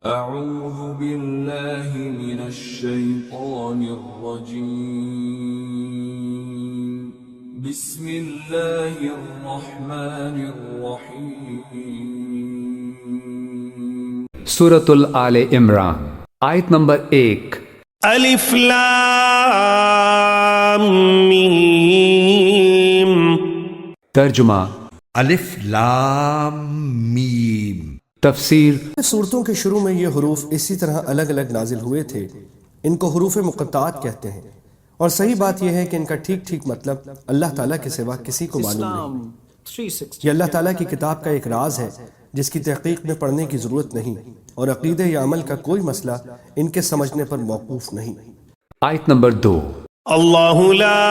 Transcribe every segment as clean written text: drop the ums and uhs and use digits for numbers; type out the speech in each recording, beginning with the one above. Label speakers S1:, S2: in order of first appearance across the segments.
S1: أعوذ بالله من الشيطان الرجيم بسم الله الرحمن الرحيم
S2: سورة آل عمران آیت نمبر 1
S3: الف لام میم
S2: ترجمہ
S4: الف لام میم۔
S2: تفسیر
S5: صورتوں کے شروع میں یہ حروف اسی طرح الگ الگ نازل ہوئے تھے، ان کو حروف مقطعات کہتے ہیں، اور صحیح بات یہ ہے کہ ان کا ٹھیک ٹھیک مطلب اللہ تعالیٰ کے سوا کسی کو معلوم نہیں۔ یہ اللہ تعالیٰ کی کتاب کا ایک راز ہے جس کی تحقیق میں پڑھنے کی ضرورت نہیں، اور عقیدہ یا عمل کا کوئی مسئلہ ان کے سمجھنے پر موقوف نہیں۔
S2: آیت نمبر 2
S3: اللہ لا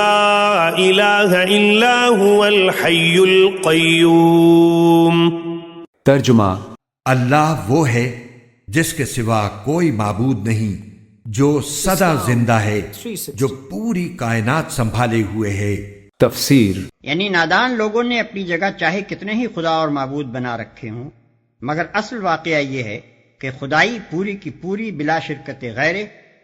S3: الہ الا هو الحی القیوم۔
S2: ترجمہ
S4: اللہ وہ ہے جس کے سوا کوئی معبود نہیں، جو سدا زندہ ہے، جو پوری کائنات سنبھالے ہوئے ہے۔
S2: تفسیر
S6: یعنی نادان لوگوں نے اپنی جگہ چاہے کتنے ہی خدا اور معبود بنا رکھے ہوں، مگر اصل واقعہ یہ ہے کہ خدائی پوری کی پوری بلا شرکت غیر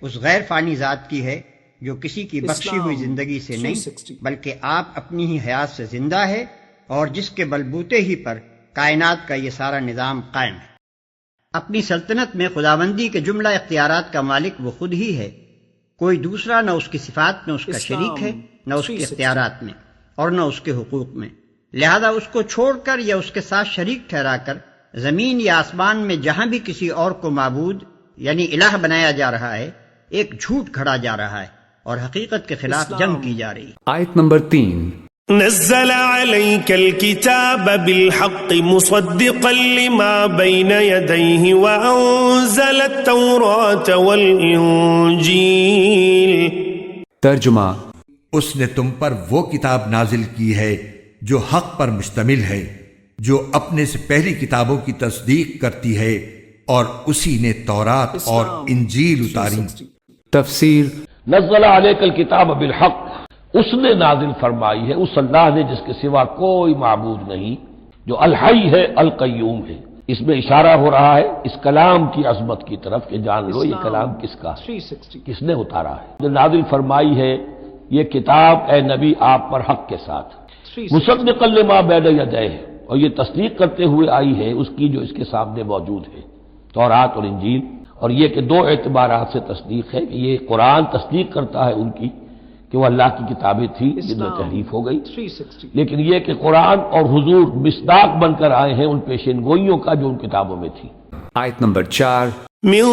S6: اس غیر فانی ذات کی ہے جو کسی کی بخشی ہوئی زندگی سے نہیں بلکہ آپ اپنی ہی حیات سے زندہ ہے، اور جس کے بلبوتے ہی پر کائنات کا یہ سارا نظام قائم ہے۔ اپنی سلطنت میں خداوندی کے جملہ اختیارات کا مالک وہ خود ہی ہے، کوئی دوسرا نہ اس کی صفات میں اس کا شریک ہے، نہ اس کے اختیارات میں، اور نہ اس کے حقوق میں، لہذا اس کو چھوڑ کر یا اس کے ساتھ شریک ٹھہرا کر زمین یا آسمان میں جہاں بھی کسی اور کو معبود یعنی الہ بنایا جا رہا ہے، ایک جھوٹ گھڑا جا رہا ہے اور حقیقت کے خلاف جنگ کی جا رہی ہے۔
S2: آیت نمبر 3
S3: نزل عليك الكتاب بالحق مصدقا لما بين يديه وأنزل التوراة والإنجيل۔
S2: ترجمہ
S4: اس نے تم پر وہ کتاب نازل کی ہے جو حق پر مشتمل ہے، جو اپنے سے پہلی کتابوں کی تصدیق کرتی ہے، اور اسی نے تورات اور انجیل اتاری۔
S2: تفسیر
S7: نزل علیک الکتاب بالحق، اس نے نازل فرمائی ہے، اس اللہ نے جس کے سوا کوئی معبود نہیں، جو الحی ہے القیوم ہے۔ اس میں اشارہ ہو رہا ہے اس کلام کی عظمت کی طرف کہ جان لو یہ کلام کس کا ہے، کس نے اتارا ہے۔ جو نازل فرمائی ہے یہ کتاب اے نبی آپ پر حق کے ساتھ، مصدقا لما بین یدیہ، اور یہ تصدیق کرتے ہوئے آئی ہے اس کی جو اس کے سامنے موجود ہے، تورات اور انجیل۔ اور یہ کہ دو اعتبارات سے تصدیق ہے کہ یہ قرآن تصدیق کرتا ہے ان کی کہ وہ اللہ کی کتابیں تھیں جن میں تحریف ہو گئی، لیکن یہ کہ قرآن اور حضور مصداق بن کر آئے ہیں ان پیشین گوئیوں کا جو ان کتابوں میں تھی۔
S2: آیت نمبر 4
S3: من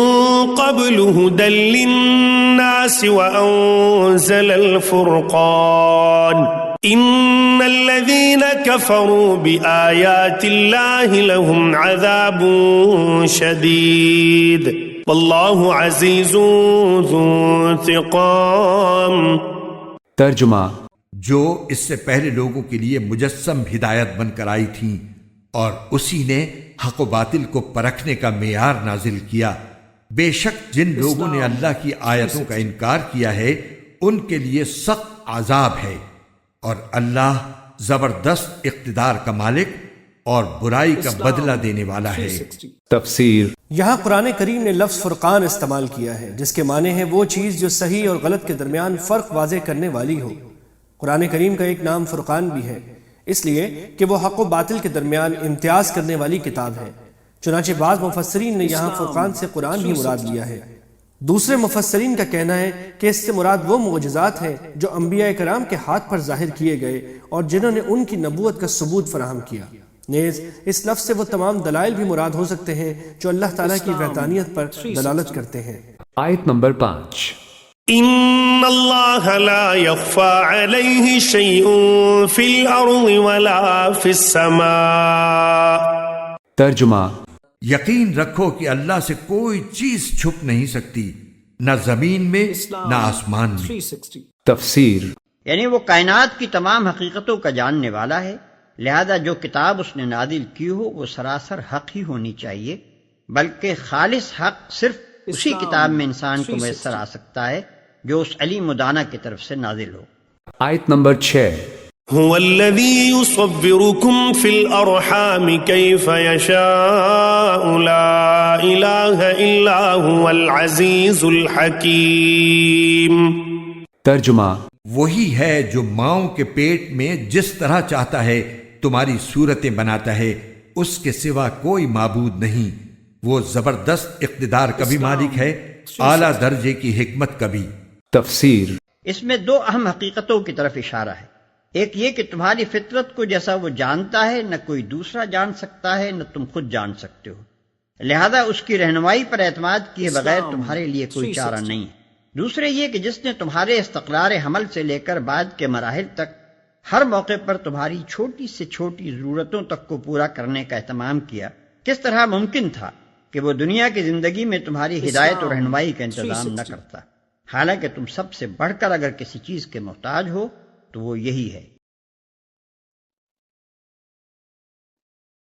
S3: قبل هدى للناس وأنزل الفرقان إن الذين كفروا بآيات الله لهم عذاب شديد والله عزيز ذو انتقام۔
S2: ترجمہ
S4: جو اس سے پہلے لوگوں کے لیے مجسم ہدایت بن کر آئی تھیں، اور اسی نے حق و باطل کو پرکھنے کا معیار نازل کیا۔ بے شک جن لوگوں نے اللہ کی آیتوں کا انکار کیا ہے ان کے لیے سخت عذاب ہے، اور اللہ زبردست اقتدار کا مالک اور برائی کا بدلہ دینے والا ہے۔
S2: تفسیر
S5: یہاں قرآن کریم نے لفظ فرقان استعمال کیا ہے جس کے معنی ہے وہ چیز جو صحیح اور غلط کے درمیان فرق واضح کرنے والی ہو۔ قرآن کریم کا ایک نام فرقان بھی ہے اس لیے کہ وہ حق و باطل کے درمیان امتیاز کرنے والی کتاب ہے۔ چنانچہ بعض مفسرین نے یہاں فرقان سے قرآن بھی مراد لیا ہے۔ دوسرے مفسرین کا کہنا ہے کہ اس سے مراد وہ معجزات ہیں جو انبیاء کرام کے ہاتھ پر ظاہر کیے گئے اور جنہوں نے ان کی نبوت کا ثبوت فراہم کیا۔ نیز اس لفظ سے وہ تمام دلائل بھی مراد ہو سکتے ہیں جو اللہ تعالیٰ کی وحدانیت پر دلالت کرتے ہیں۔
S2: آیت نمبر 5
S3: ان اللہ لا يخفى علیہ شیء فی الارض ولا فی السماء۔
S2: ترجمہ
S4: یقین رکھو کہ اللہ سے کوئی چیز چھپ نہیں سکتی، نہ زمین میں نہ آسمان میں۔
S2: تفسیر
S6: یعنی وہ کائنات کی تمام حقیقتوں کا جاننے والا ہے، لہذا جو کتاب اس نے نازل کی ہو وہ سراسر حق ہی ہونی چاہیے، بلکہ خالص حق صرف اسی کتاب میں انسان کو میسر آ سکتا ہے جو اس علیم و دانا کی طرف سے نازل ہو۔
S2: آیت نمبر 6
S3: هو الذي يصوركم في الأرحام كيف يشاء لا إله إلا هو العزيز الحكيم.
S2: ترجمہ:
S4: وہی ہے جو ماؤں کے پیٹ میں جس طرح چاہتا ہے تمہاری صورتیں بناتا ہے، اس کے سوا کوئی معبود نہیں. وہ زبردست اقتدار کا بھی مالک ہے، اعلیٰ درجے کی حکمت کا بھی.
S2: تفسیر:
S6: اس میں دو اہم حقیقتوں کی طرف اشارہ ہے. ایک یہ کہ تمہاری فطرت کو جیسا وہ جانتا ہے نہ کوئی دوسرا جان سکتا ہے نہ تم خود جان سکتے ہو، لہذا اس کی رہنمائی پر اعتماد کیے بغیر تمہارے لیے کوئی چارہ نہیں ہے. دوسرے یہ کہ جس نے تمہارے استقرار حمل سے لے کر بعد کے مراحل تک ہر موقع پر تمہاری چھوٹی سے چھوٹی ضرورتوں تک کو پورا کرنے کا اہتمام کیا، کس طرح ممکن تھا کہ وہ دنیا کی زندگی میں تمہاری ہدایت اور رہنمائی کا انتظام نہ کرتا؟ حالانکہ تم سب سے بڑھ کر اگر کسی چیز کے محتاج ہو تو وہ یہی ہے